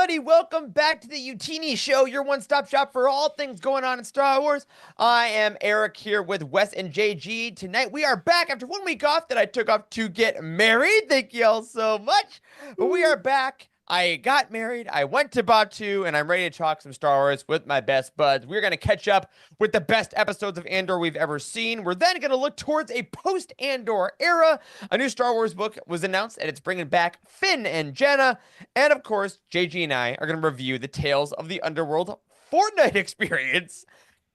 everybody. Welcome back to the Youtini Show, your one-stop shop for all things going on in Star Wars. I am Eric here with Wes and JG. Tonight we are back after 1 week off that I took off to get married. Thank you all so much. But we are back. I got married, I went to Batuu, and I'm ready to talk some Star Wars with my best buds. We're going to catch up with the best episodes of Andor we've ever seen. We're then going to look towards a post-Andor era. A new Star Wars book was announced, and it's bringing back Finn and Jannah. And, of course, JG and I are going to review the tales of the Underworld Fortnite experience.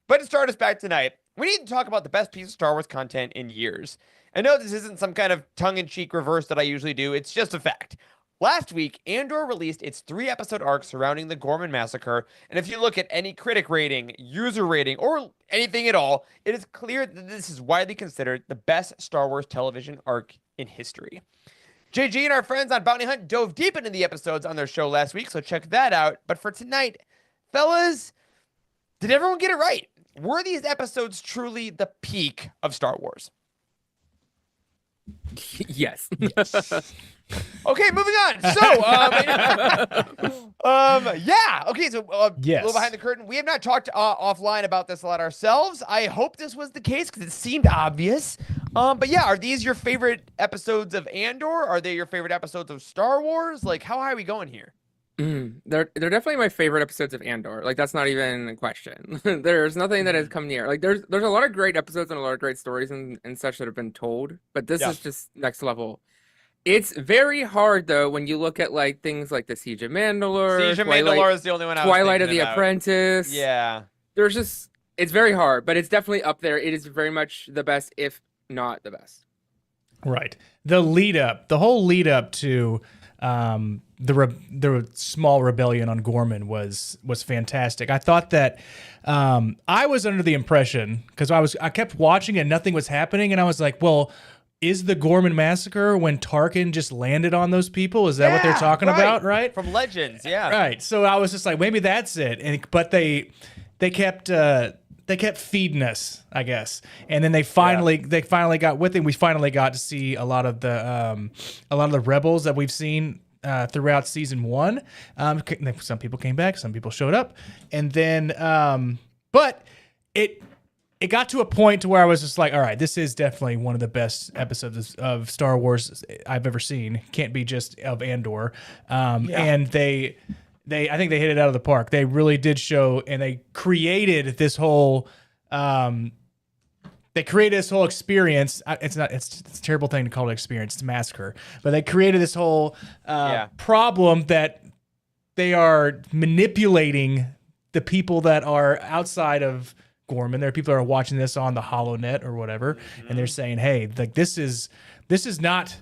But to start us back tonight, we need to talk about the best piece of Star Wars content in years. I know this isn't some kind of tongue-in-cheek reverse that I usually do. It's just a fact. Last week, Andor released its 3-episode arc surrounding the Gorman massacre, and if you look at any critic rating, user rating, or anything at all, it is clear that this is widely considered the best Star Wars television arc in history. JG and our friends on Bounty Hunt dove deep into the episodes on their show last week, so check that out. But for tonight, fellas, did everyone get it right? Were these episodes truly the peak of Star Wars? Yes. Okay, moving on. So, yeah. Okay, so yes. A little behind the curtain. We have not talked offline about this a lot ourselves. I hope this was the case because it seemed obvious. But yeah, are these your favorite episodes of Andor? Are they your favorite episodes of Star Wars? Like, how high are we going here? They're definitely my favorite episodes of Andor. Like, that's not even a question. There's nothing that has come near. Like, there's a lot of great episodes and a lot of great stories and such that have been told, but this is just next level. It's very hard though when you look at like things like the Siege of Mandalore. Siege of Mandalore is the only one I was Twilight of the about. Apprentice. Yeah. It's very hard, but it's definitely up there. It is very much the best, if not the best. Right. The whole lead up to the small rebellion on Gorman was fantastic. I thought that I was under the impression because I kept watching and nothing was happening, and I was like, well, is the Gorman massacre when Tarkin just landed on those people? Is that what they're talking about? Right. From Legends. Yeah. Right. So I was just like, maybe that's it. But they kept feeding us, I guess, and then they finally got with it. We finally got to see a lot of the rebels that we've seen throughout season 1. Some people came back, some people showed up, and then but it got to a point to where I was just like, all right, this is definitely one of the best episodes of Star Wars I've ever seen. Can't be just of Andor, and I think they hit it out of the park. They really did show, and they created this whole experience. It's a terrible thing to call it experience. It's a massacre, but they created this whole problem that they are manipulating the people that are outside of Gorman. There are people that are watching this on the HoloNet or whatever, and they're saying, "Hey, like this is not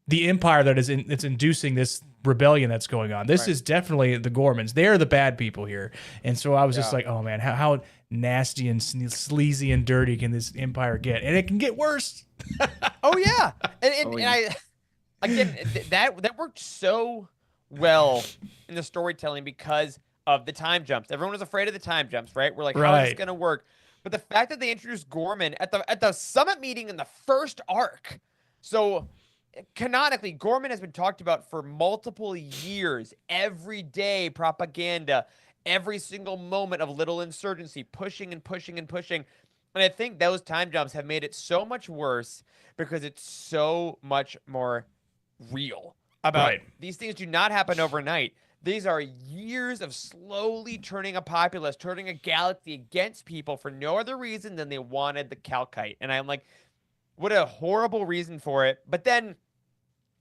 the Empire that it's inducing this rebellion that's going on. This is definitely the Gormans. They're the bad people here." And so I was just like, "Oh man, how nasty and sleazy and dirty can this Empire get?" And it can get worse. Oh yeah, and that worked so well in the storytelling because of the time jumps. Everyone was afraid of the time jumps, right? We're like, how is this going to work? But the fact that they introduced Gorman at the summit meeting in the first arc, so canonically, Gorman has been talked about for multiple years, every day propaganda, every single moment of little insurgency, pushing and pushing and pushing. And I think those time jumps have made it so much worse because it's so much more real about these things do not happen overnight. These are years of slowly turning a populace, turning a galaxy against people for no other reason than they wanted the Calcite. And I'm like, what a horrible reason for it. But then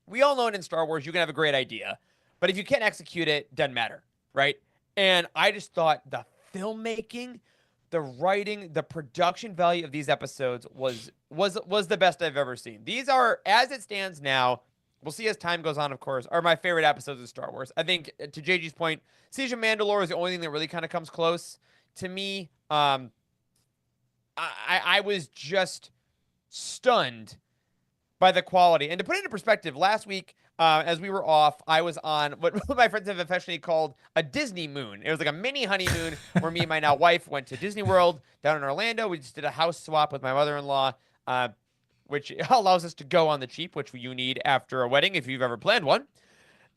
we all know it in Star Wars, you can have a great idea, but if you can't execute it, it doesn't matter, right? And I just thought the filmmaking, the writing, the production value of these episodes was the best I've ever seen. These are, as it stands now, we'll see as time goes on, of course, are my favorite episodes of Star Wars. I think, to JG's point, Siege of Mandalore is the only thing that really kind of comes close to me. I was just stunned by the quality. And to put it into perspective, last week, as we were off, I was on what my friends have affectionately called a Disney moon. It was like a mini honeymoon where me and my now wife went to Disney World down in Orlando. We just did a house swap with my mother-in-law, which allows us to go on the cheap, which you need after a wedding if you've ever planned one.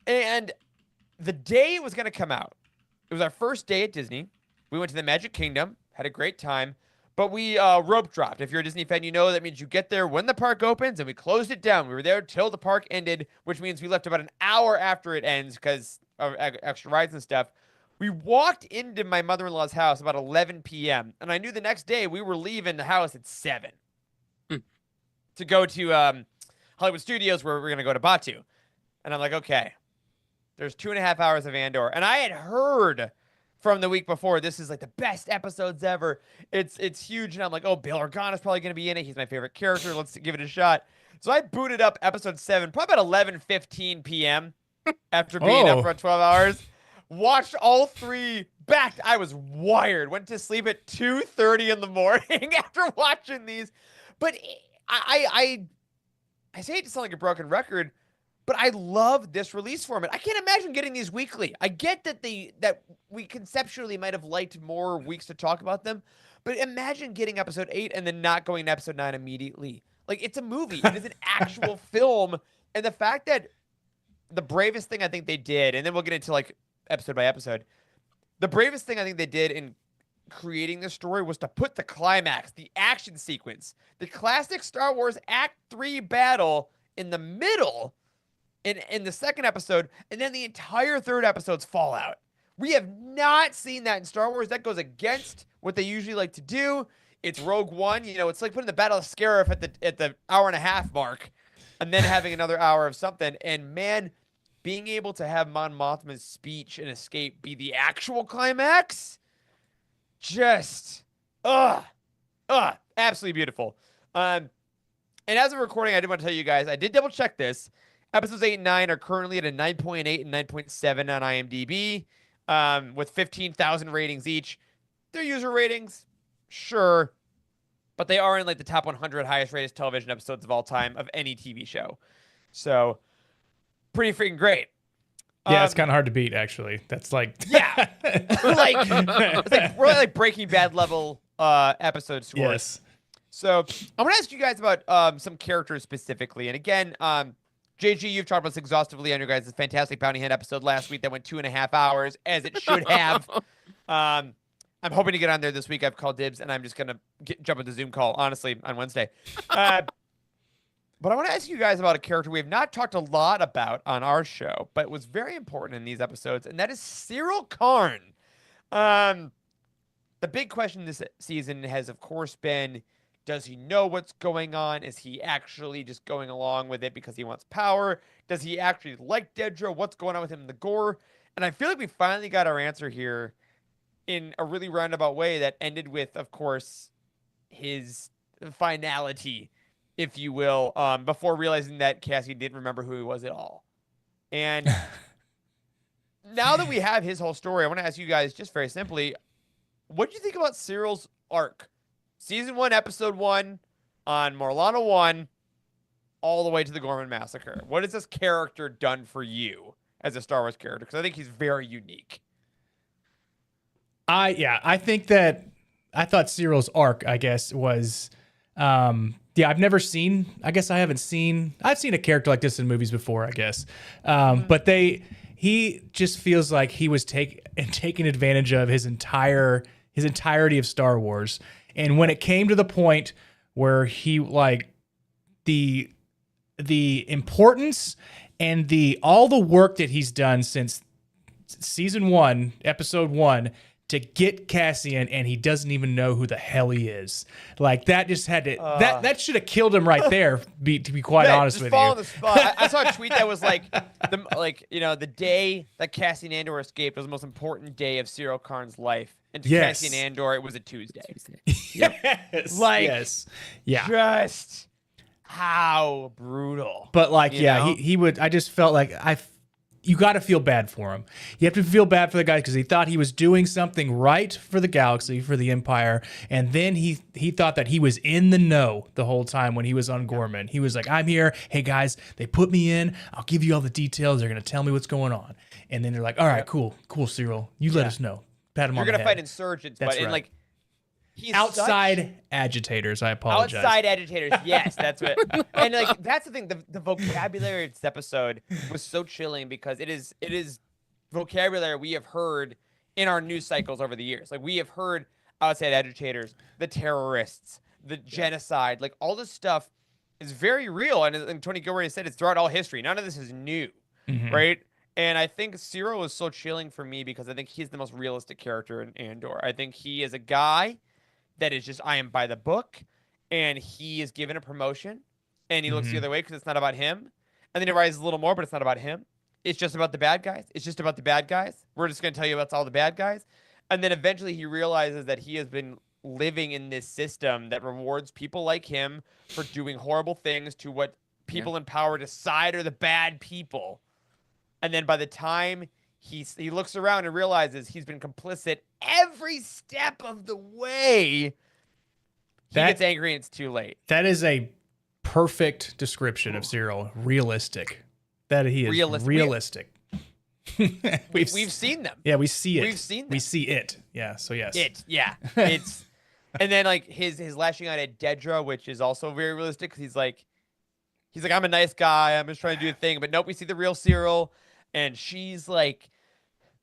And the day it was going to come out, it was our first day at Disney. We went to the Magic Kingdom, had a great time, but we rope dropped. If you're a Disney fan, you know that means you get there when the park opens, and we closed it down. We were there till the park ended, which means we left about an hour after it ends because of extra rides and stuff. We walked into my mother-in-law's house about 11 p.m., and I knew the next day we were leaving the house at 7 to go to Hollywood Studios, where we're going to go to Batuu. And I'm like, okay, there's 2.5 hours of Andor. And I had heard from the week before, this is like the best episodes ever. It's huge. And I'm like, oh, Bail Organa's probably going to be in it. He's my favorite character. Let's give it a shot. So I booted up episode 7, probably about 11:15 p.m. after being up for 12 hours. Watched all 3 back. I was wired. Went to sleep at 2:30 in the morning after watching these. But I hate to sound like a broken record, but I love this release format. I can't imagine getting these weekly. I get that that we conceptually might have liked more weeks to talk about them, but imagine getting episode 8 and then not going to episode 9 immediately. Like, it's a movie. It is an actual film. And the fact that the bravest thing I think they did, and then we'll get into like episode by episode, the bravest thing I think they did in creating this story was to put the climax, the action sequence, the classic Star Wars Act 3 battle in the middle in the second episode, and then the entire third episode's fallout. We have not seen that in Star Wars. That goes against what they usually like to do. It's Rogue One. You know, it's like putting the Battle of Scarif at the hour and a half mark and then having another hour of something. And man, being able to have Mon Mothma's speech and escape be the actual climax, just absolutely beautiful. And as of recording, I did want to tell you guys, I did double check this. Episodes 8 and 9 are currently at a 9.8 and 9.7 on IMDb, with 15,000 ratings each. Their user ratings, sure, but they are in like the top 100 highest rated television episodes of all time of any TV show. So pretty freaking great. Yeah, it's kind of hard to beat, actually. That's like yeah, it's like really like Breaking Bad level episode scores. Yes. So I'm gonna ask you guys about some characters specifically, and again, JG, you've talked about this exhaustively on your guys' Fantastic Bounty Hunt episode last week that went 2.5 hours, as it should have. I'm hoping to get on there this week. I've called dibs, and I'm just gonna jump with the Zoom call, honestly, on Wednesday. But I want to ask you guys about a character we have not talked a lot about on our show, but was very important in these episodes, and that is Cyril Karn. The big question this season has, of course, been, does he know what's going on? Is he actually just going along with it because he wants power? Does he actually like Dedra? What's going on with him in the gore? And I feel like we finally got our answer here in a really roundabout way that ended with, of course, his finality, if you will, before realizing that Cassian didn't remember who he was at all. And now that we have his whole story, I want to ask you guys just very simply, what do you think about Cyril's arc? Season 1, Episode 1, on Morlana 1, all the way to the Gorman Massacre. What has this character done for you as a Star Wars character? Because I think he's very unique. I think that I thought Cyril's arc, I guess, was I've never seen, I've seen a character like this in movies before, I guess. But he just feels like he was taking advantage of his entirety of Star Wars. And when it came to the point where he like the importance and all the work that he's done since season 1, episode 1, to get Cassian, and he doesn't even know who the hell he is. Like, that just had to that should have killed him right there. To be quite honest with you, on the spot. I saw a tweet that was like the day that Cassian Andor escaped was the most important day of Cyril Karn's life, and to Cassian Andor it was a Tuesday. Yes, yes, yeah. Just how brutal. But like, he would. I just felt like you got to feel bad for him. You have to feel bad for the guy because he thought he was doing something right for the galaxy, for the Empire, and then he thought that he was in the know the whole time when he was on Gorman. He was like, I'm here. Hey, guys, they put me in. I'll give you all the details. They're going to tell me what's going on. And then they're like, all right, cool, Cyril. You let us know. Pat him on the head. You're going to fight insurgents, That's but right. like, he's outside agitators. I apologize. Outside agitators. Yes, that's what. And like, that's the thing. The vocabulary of this episode was so chilling because it is vocabulary we have heard in our news cycles over the years. Like we have heard outside agitators, the terrorists, the genocide, like all this stuff is very real. And Tony Gilroy said it's throughout all history. None of this is new, right? And I think Cyril is so chilling for me because I think he's the most realistic character in Andor. I think he is a guy that is just, I am by the book, and he is given a promotion, and he looks the other way because it's not about him. And then he rises a little more, but it's not about him. It's just about the bad guys. It's just about the bad guys. We're just going to tell you about all the bad guys. And then eventually he realizes that he has been living in this system that rewards people like him for doing horrible things to what people in power decide are the bad people. And then by the time he looks around and realizes he's been complicit every step of the way, he gets angry and it's too late. That is a perfect description of Cyril. Realistic. That he is realistic. We've seen them. Yeah, we see it. We've seen them. We see it. Yeah, so yes. It's and then like his lashing out at Dedra, which is also very realistic because he's like I'm a nice guy, I'm just trying to do a thing, but nope, we see the real Cyril, and she's like,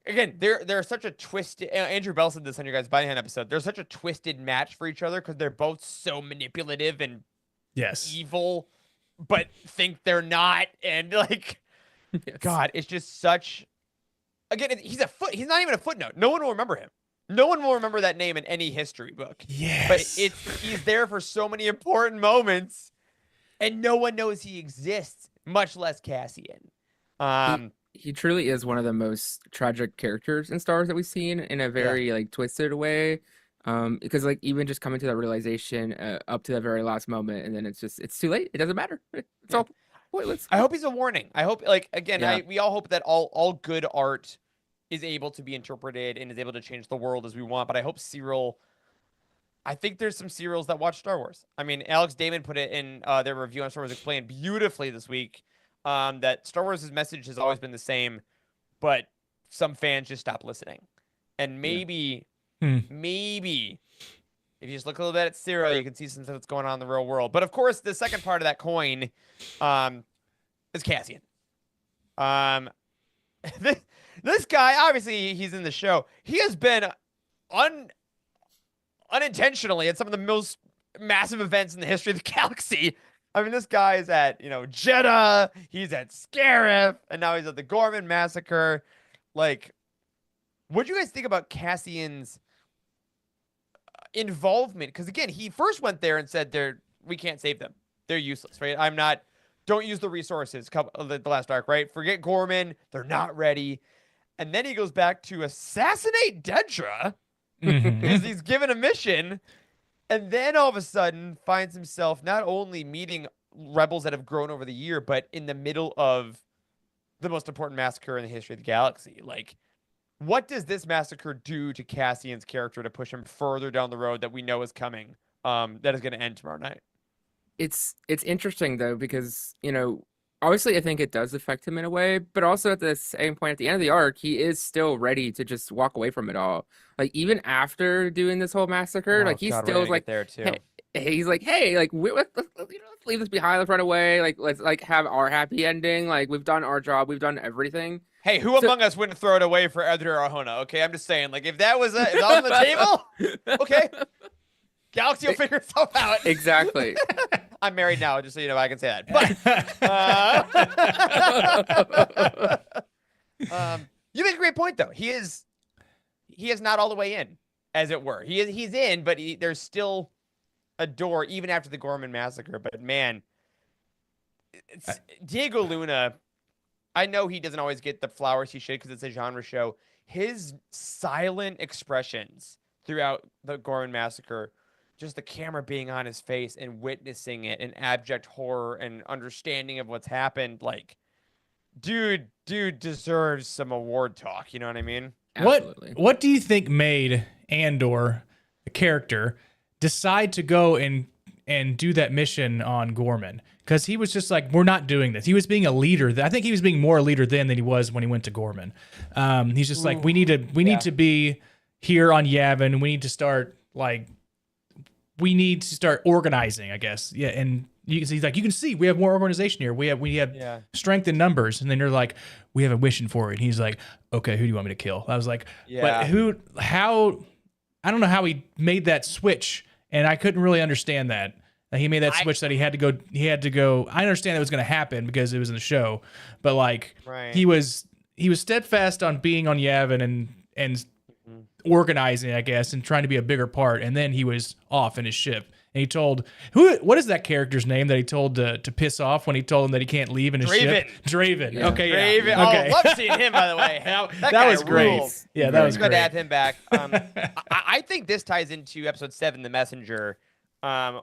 again, they're such a twisted. Andrew Bell said this on your guys' Body Hand episode. They're such a twisted match for each other because they're both so manipulative and evil, but think they're not, and like, God, it's just such. Again, he's not even a footnote. No one will remember him. No one will remember that name in any history book. Yes. But he's there for so many important moments, and no one knows he exists, much less Cassian. He truly is one of the most tragic characters in Star Wars that we've seen in a very like twisted way. Because like even just coming to that realization up to that very last moment, and then it's too late. It doesn't matter. It's all pointless. I hope he's a warning. I hope we all hope that all good art is able to be interpreted and is able to change the world as we want. But I hope Cyril. I think there's some Cyrils that watch Star Wars. I mean, Alex Damon put it in their review on Star Wars Explained beautifully this week. That Star Wars' message has always been the same, but some fans just stop listening. And maybe if you just look a little bit at Cyril, you can see some stuff that's going on in the real world. But of course, the second part of that coin is Cassian. This guy, obviously, he's in the show. He has been unintentionally at some of the most massive events in the history of the galaxy. I mean, this guy is at, Jeddah, he's at Scarif, and now he's at the Gorman Massacre. Like, what do you guys think about Cassian's involvement? Because, again, he first went there and said, we can't save them. They're useless, right? Don't use the resources, the last arc, right? Forget Gorman, they're not ready. And then he goes back to assassinate Dedra because he's given a mission. And then all of a sudden finds himself not only meeting rebels that have grown over the year, but in the middle of the most important massacre in the history of the galaxy. Like, what does this massacre do to Cassian's character to push him further down the road that we know is coming, that is going to end tomorrow night? It's interesting, though, because, obviously I think it does affect him in a way, but also at the same point, at the end of the arc, he is still ready to just walk away from it all. Like, even after doing this whole massacre, he's still like, there too. He's like, hey, like, let's leave this behind, let's run away, like, let's like have our happy ending, like, we've done our job, we've done everything. Hey, who among us wouldn't throw it away for Edgar Arjona? Okay, I'm just saying, like, if that was on the table, okay, Galaxy will figure itself out. Exactly. I'm married now, just so you know, I can say that. But you make a great point, though. He is not all the way in, as it were. He's in, but there's still a door, even after the Gorman Massacre. But man, Diego Luna, I know he doesn't always get the flowers he should because it's a genre show. His silent expressions throughout the Gorman Massacre, just the camera being on his face and witnessing it in abject horror and understanding of what's happened, like, dude deserves some award talk. You know what I mean? Absolutely. What do you think made Andor, the character, decide to go and do that mission on Gorman? Because he was just like, we're not doing this. He was being a leader. I think he was being more a leader then than he was when he went to Gorman. He's just like, we need to be here on Yavin. We need to start organizing, I guess. Yeah, and he's like, you can see we have more organization here. We have strength in numbers. And then you're like, we have a mission for it. And he's like, okay, who do you want me to kill? I was like, but I don't know how he made that switch. And I couldn't really understand that. He made that switch that he had to go. I understand that was going to happen because it was in the show, but like he was steadfast on being on Yavin and organizing, I guess, and trying to be a bigger part. And then he was off in his ship. And he told what is that character's name that he told to piss off when he told him that he can't leave in his ship? Draven. Yeah. Okay, Draven. yeah. Okay. Oh, love seeing him, by the way. That was great. Rules. Yeah, that was great. great. To have him back. I think this ties into episode 7, The Messenger,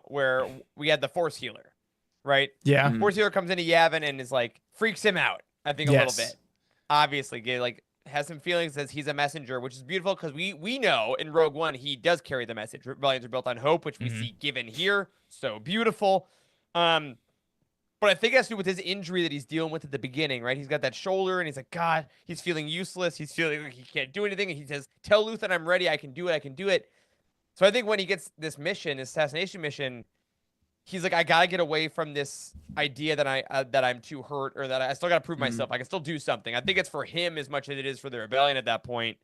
where we had the Force Healer, right? Yeah. Force Healer comes into Yavin and is like freaks him out. I think a little bit. Obviously, like has some feelings, says he's a messenger, which is beautiful because we know in Rogue One he does carry the message. Rebellions are built on hope, which we see given here. So beautiful. But I think it has to do with his injury that he's dealing with at the beginning, right? He's got that shoulder and he's like, God, he's feeling useless. He's feeling like he can't do anything. And he says, tell Luthen I'm ready. I can do it. I can do it. So I think when he gets this mission, this assassination mission, he's like, I gotta get away from this idea that I'm too hurt or that I still gotta prove myself. I can still do something. I think it's for him as much as it is for the rebellion at that point,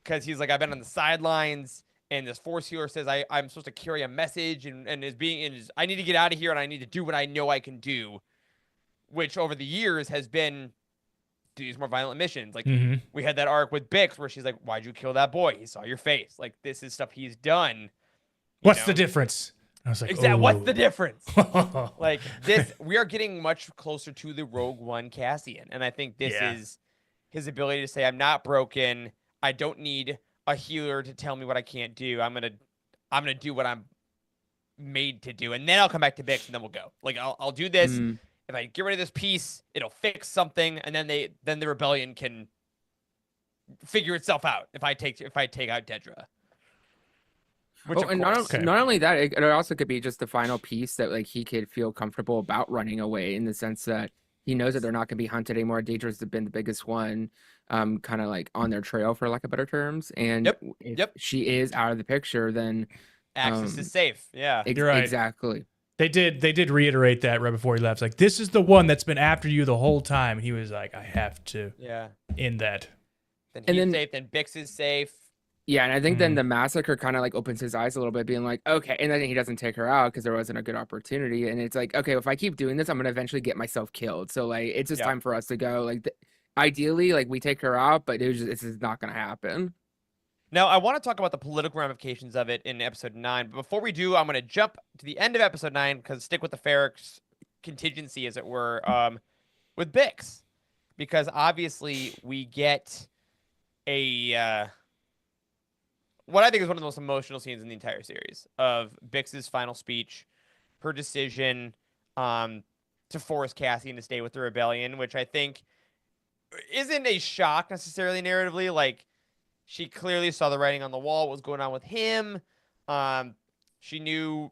because he's like, I've been on the sidelines, and this Force Healer says I'm supposed to carry a message, and I need to get out of here, and I need to do what I know I can do, which over the years has been do these more violent missions. Like we had that arc with Bix where she's like, why'd you kill that boy? He saw your face. Like this is stuff he's done. What's the difference? I was like, exactly. What's the difference? Like this, we are getting much closer to the Rogue One Cassian, and I think this is his ability to say, "I'm not broken. I don't need a healer to tell me what I can't do. I'm gonna do what I'm made to do, and then I'll come back to Bix, and then we'll go. Like I'll do this. If I get rid of this piece, it'll fix something, and then the rebellion can figure itself out. If I take out Dedra." And not only that, it also could be just the final piece that like he could feel comfortable about running away, in the sense that he knows that they're not going to be hunted anymore. Deidre's been the biggest one, kind of like on their trail, for lack of better terms. And if she is out of the picture, then access is safe. Yeah, you're right. Exactly. They did reiterate that right before he left. Like, this is the one that's been after you the whole time. And he was like, I have to end that. Then he's safe. Then Bix is safe. Yeah, and I think then the massacre kind of like opens his eyes a little bit, being like, okay, and then he doesn't take her out because there wasn't a good opportunity, and it's like, okay, if I keep doing this, I'm gonna eventually get myself killed. So like, it's just time for us to go. Like, ideally, like we take her out, but it's just not gonna happen. Now, I want to talk about the political ramifications of it in episode 9, but before we do, I'm gonna jump to the end of episode 9 because stick with the Ferrex contingency, as it were, with Bix, because obviously we get a what I think is one of the most emotional scenes in the entire series of Bix's final speech, her decision to force Cassian to stay with the rebellion, which I think isn't a shock necessarily narratively. Like, she clearly saw the writing on the wall, what was going on with him. She knew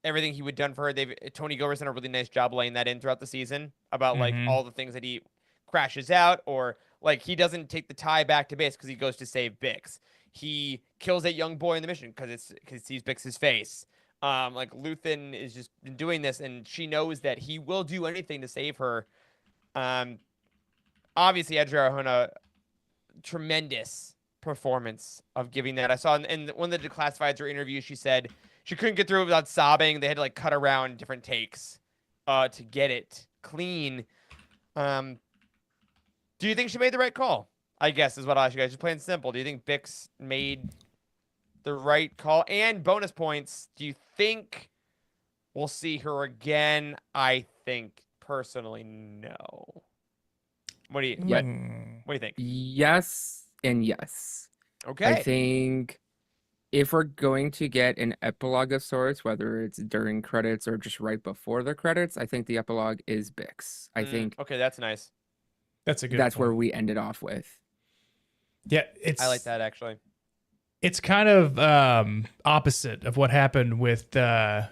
everything he would done for her. Tony Gilbert's done a really nice job laying that in throughout the season about like all the things that he crashes out, or like he doesn't take the tie back to base because he goes to save Bix. He kills that young boy in the mission because he sees Bix's face. Like Luthen is just doing this, and she knows that he will do anything to save her. Obviously, Adria Arjona, tremendous performance of giving that. I saw in one of the Declassifieds her interview, she said she couldn't get through it without sobbing. They had to like cut around different takes to get it clean. Do you think she made the right call? I guess is what I'll ask you guys. Just plain simple. Do you think Bix made the right call? And bonus points, do you think we'll see her again? I think personally, no. What do you think? Yes and yes. Okay. I think if we're going to get an epilogue of sorts, whether it's during credits or just right before the credits, I think the epilogue is Bix. I think. Okay, that's nice. That's a good. That's point. where we ended off with. Yeah, I like that actually. It's kind of opposite of what happened with Vel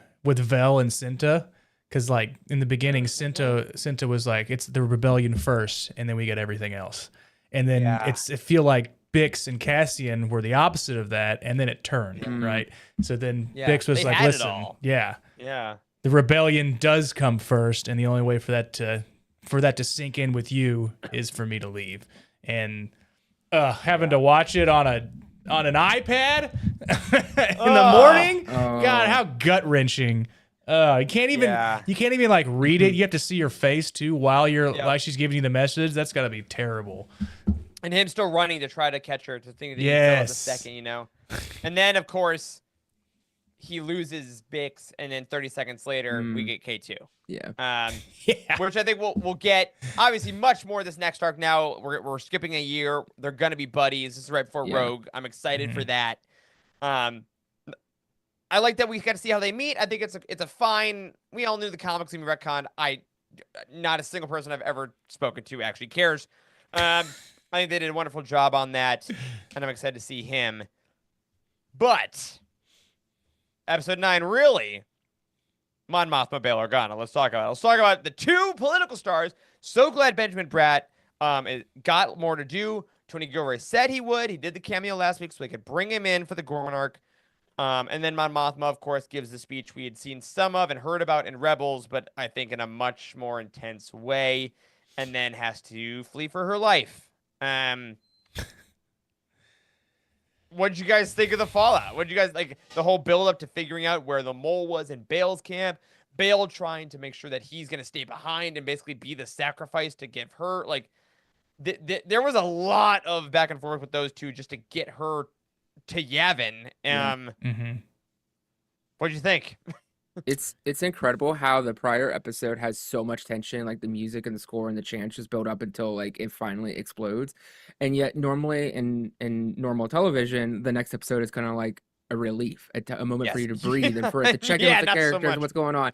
and Cinta, because like in the beginning, Cinta was like, it's the rebellion first, and then we get everything else, and then it feel like Bix and Cassian were the opposite of that, and then it turned right. So then Bix was like, listen, yeah. the rebellion does come first, and the only way for that to sink in with you is for me to leave. And having to watch it on an iPad in the morning, God, how gut wrenching. You can't even like read it. You have to see your face too while while she's giving you the message. That's got to be terrible. And him still running to try to catch her to think that he Yes. the second, you know. And then of course he loses Bix, and then 30 seconds later we get K2. Yeah. Which I think we'll get obviously much more this next arc. Now we're skipping a year. They're gonna be buddies. This is right before Rogue. I'm excited for that. I like that we got to see how they meet. I think it's a fine. We all knew the comics and retcon. Not a single person I've ever spoken to actually cares. I think they did a wonderful job on that, and I'm excited to see him. But episode 9, really, Mon Mothma, Bail Organa. Let's talk about it. Let's talk about the two political stars. So glad Benjamin Bratt got more to do. Tony Gilroy said he would. He did the cameo last week, so we could bring him in for the Gorman arc. And then Mon Mothma, of course, gives the speech we had seen some of and heard about in Rebels, but I think in a much more intense way, and then has to flee for her life. What did you guys think of the fallout? What did you guys like the whole build up to figuring out where the mole was in Bail's camp? Bail trying to make sure that he's going to stay behind and basically be the sacrifice to give her like. There was a lot of back and forth with those two just to get her to Yavin. What do you think? It's incredible how the prior episode has so much tension, like the music and the score and the chants just build up until like it finally explodes. And yet normally in normal television, the next episode is kind of like a relief, a moment for you to breathe and for it to check in with the characters and what's going on.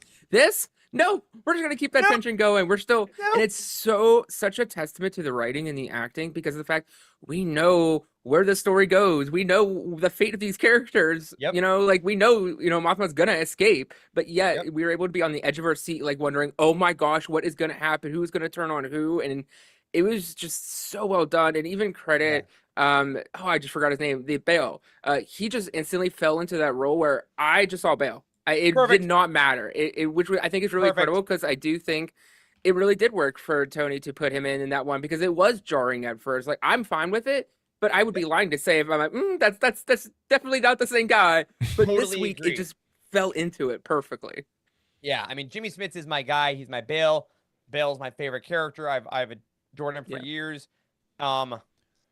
No, we're just gonna keep that tension going. We're still, and it's such a testament to the writing and the acting because of the fact we know where the story goes. We know the fate of these characters. You know, like we know, Mothma's gonna escape, but yet we were able to be on the edge of our seat, like wondering, oh my gosh, what is gonna happen? Who's gonna turn on who? And it was just so well done. And even credit, I just forgot his name, the Bail. He just instantly fell into that role where I just saw Bail. It did not matter, which I think is really incredible because I do think it really did work for Tony to put him in that one because it was jarring at first. Like I'm fine with it, but I would be lying to say if I'm like, that's definitely not the same guy. But this week it just fell into it perfectly. Yeah, I mean Jimmy Smits is my guy. He's my Bail. Bail's my favorite character. I've adored him for years. And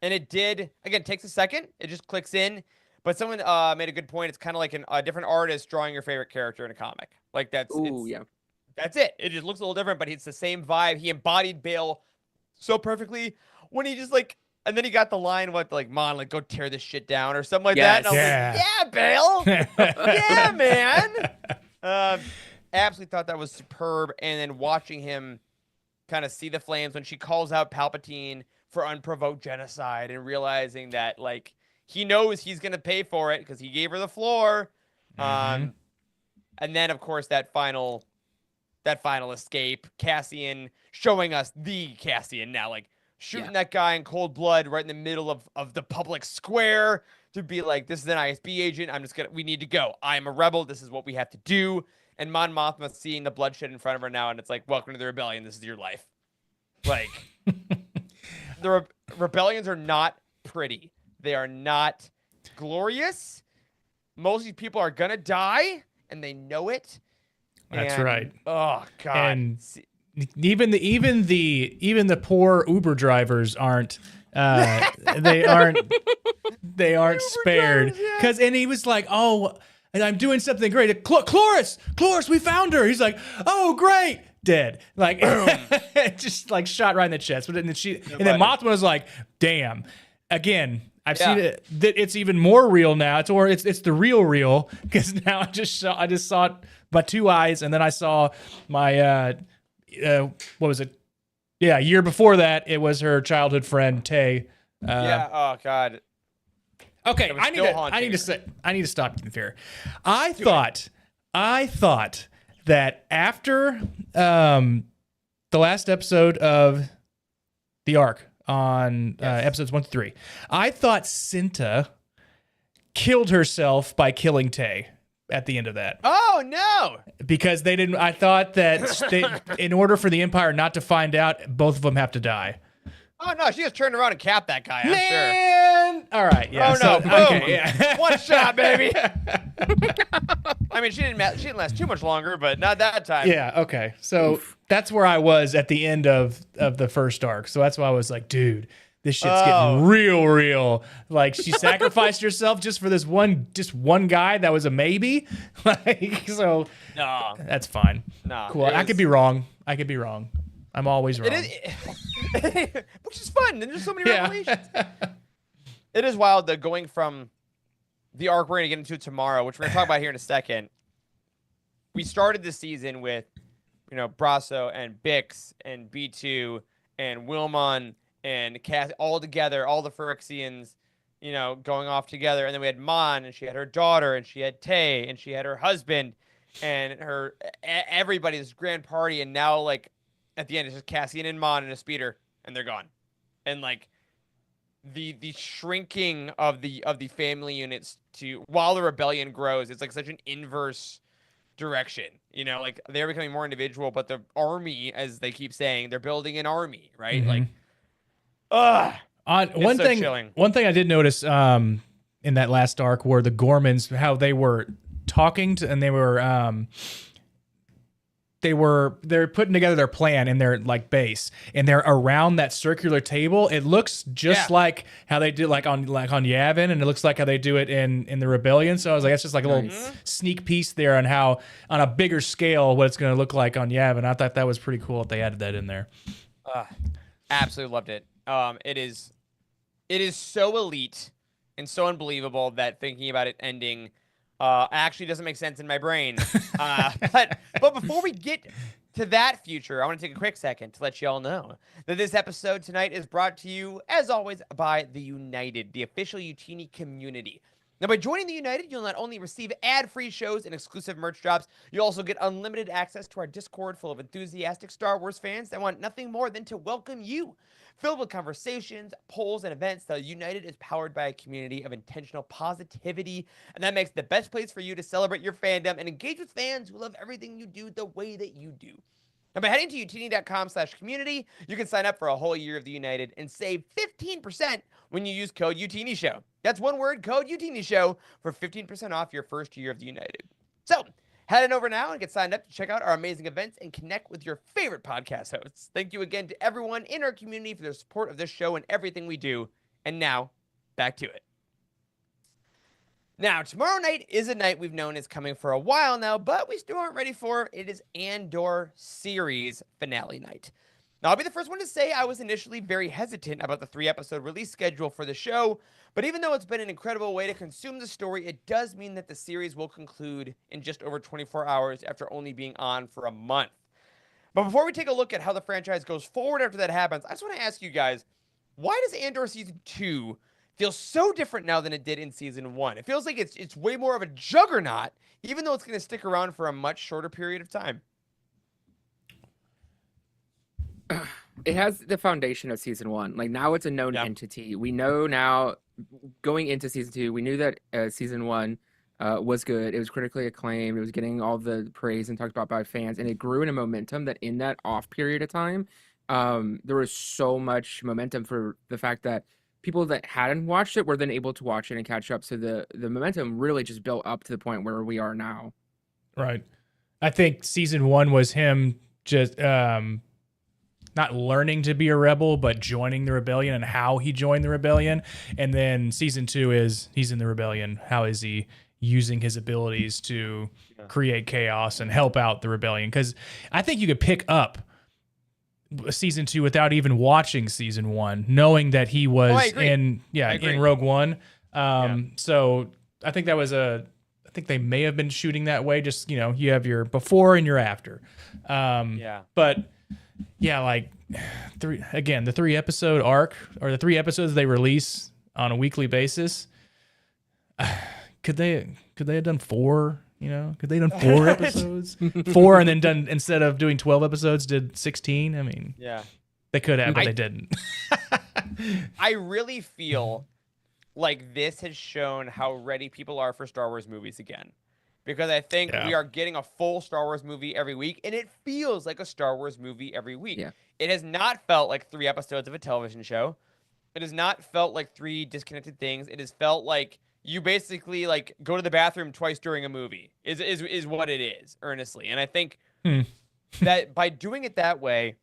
it did again takes a second. It just clicks in. But someone made a good point. It's kind of like a different artist drawing your favorite character in a comic. Like that's it. It just looks a little different, but it's the same vibe. He embodied Bail so perfectly when he just like, and then he got the line what like, "Mon, like go tear this shit down" or something like that. And I was like, "Yeah, Bail, yeah, man." Absolutely thought that was superb. And then watching him kind of see the flames when she calls out Palpatine for unprovoked genocide and realizing that like. He knows he's going to pay for it because he gave her the floor. And then, of course, that final escape, Cassian showing us the Cassian now, like shooting that guy in cold blood right in the middle of the public square to be like, this is an ISB agent. We need to go. I am a rebel. This is what we have to do. And Mon Mothma seeing the bloodshed in front of her now. And it's like, welcome to the rebellion. This is your life. Like the rebellions are not pretty. They are not glorious. Most of these people are gonna die, and they know it. That's right. Oh God! And even the poor Uber drivers aren't. They aren't spared because and he was like, oh, and I'm doing something great. Cloris, we found her. He's like, oh, great. Dead, like just like shot right in the chest. But then then Mothma was like, damn. Again. I've seen it. That it's even more real now. It's the real because now I just saw it by two eyes, and then I saw my what was it? Yeah, a year before that, it was her childhood friend Tay. Oh God. Okay, I need to stop you here. I thought that after the last episode of the arc. On episodes 1 to 3, I thought Cinta killed herself by killing Tay. at the end of that. Oh no! Because they didn't. I thought that in order for the Empire not to find out, both of them have to die. Oh no, she just turned around and capped that guy. I'm sure. Man! All right, yeah. Oh no! Boom! Okay, yeah. One shot, baby. I mean, she didn't last too much longer, but not that time. Yeah. Okay. So that's where I was at the end of the first arc. So that's why I was like, dude, this shit's getting real. Like, she sacrificed herself just for this one guy that was a maybe. Like, so No. that's fine. No. Cool. I could be wrong. I'm always wrong. Which is fun. And there's so many revelations. It is wild that going from the arc we're going to get into tomorrow, which we're going to talk about here in a second. We started the season with, Brasso and Bix and B2 and Wilmon and Cass all together, all the Phyrexians, going off together. And then we had Mon, and she had her daughter, and she had Tay, and she had her husband, and everybody, this grand party. And now, like, at the end, it's just Cassian and Mon and a speeder, and they're gone. And, like, the shrinking of the family units while the rebellion grows, it's like such an inverse direction. Like, they're becoming more individual, but the army, as they keep saying, they're building an army, right? Mm-hmm. Like, one thing I did notice in that last arc were the Gormans, how they were talking and they're putting together their plan in their like base, and they're around that circular table. It looks just like how they do like on Yavin, and it looks like how they do it in the Rebellion. So I was like, that's just like a little sneak piece there on how on a bigger scale what it's going to look like on Yavin. I thought that was pretty cool if they added that in there. Absolutely loved it. It is so elite and so unbelievable that thinking about it ending actually doesn't make sense in my brain. But before we get to that future, I want to take a quick second to let you all know that this episode tonight is brought to you, as always, by the United, the official Youtini community. Now, by joining the United, you'll not only receive ad-free shows and exclusive merch drops, you'll also get unlimited access to our Discord full of enthusiastic Star Wars fans that want nothing more than to welcome you. Filled with conversations, polls, and events, the United is powered by a community of intentional positivity, and that makes the best place for you to celebrate your fandom and engage with fans who love everything you do the way that you do. Now, by heading to youtini.com/community, you can sign up for a whole year of the United and save 15% when you use code YOUTINISHOW. That's one word, code YOUTINISHOW, for 15% off your first year of the United. So, head on over now and get signed up to check out our amazing events and connect with your favorite podcast hosts. Thank you again to everyone in our community for their support of this show and everything we do. And now, back to it. Now, tomorrow night is a night we've known is coming for a while now, but we still aren't ready for. It is Andor series finale night. Now, I'll be the first one to say I was initially very hesitant about the 3-episode release schedule for the show, but even though it's been an incredible way to consume the story, it does mean that the series will conclude in just over 24 hours after only being on for a month. But before we take a look at how the franchise goes forward after that happens, I just want to ask you guys, why does Andor Season 2 feel so different now than it did in Season 1? It feels like it's way more of a juggernaut, even though it's going to stick around for a much shorter period of time. It has the foundation of Season 1. Like, now it's a known entity. We know now, going into Season 2, we knew that Season 1 was good. It was critically acclaimed. It was getting all the praise and talked about by fans. And it grew in a momentum that in that off period of time, there was so much momentum for the fact that people that hadn't watched it were then able to watch it and catch up. So the momentum really just built up to the point where we are now. Right. I think Season 1 was him just not learning to be a rebel, but joining the rebellion and how he joined the rebellion. And then Season 2 is he's in the rebellion. How is he using his abilities to create chaos and help out the rebellion? Because I think you could pick up Season 2 without even watching Season 1, knowing that he was in Rogue One. So I think I think they may have been shooting that way. Just, you have your before and your after. But yeah, like the 3-episode arc, or the 3 episodes they release on a weekly basis. Could they have done 4? Could they have done 4 episodes? 4 and then done, instead of doing 12 episodes, did 16? I mean, they could have, but they didn't. I really feel like this has shown how ready people are for Star Wars movies again. because I think Yeah. we are getting a full Star Wars movie every week, and it feels like a Star Wars movie every week. Yeah. It has not felt like 3 episodes of a television show. It has not felt like 3 disconnected things. It has felt like you basically like go to the bathroom twice during a movie. Is what it is, earnestly. And I think that by doing it that way,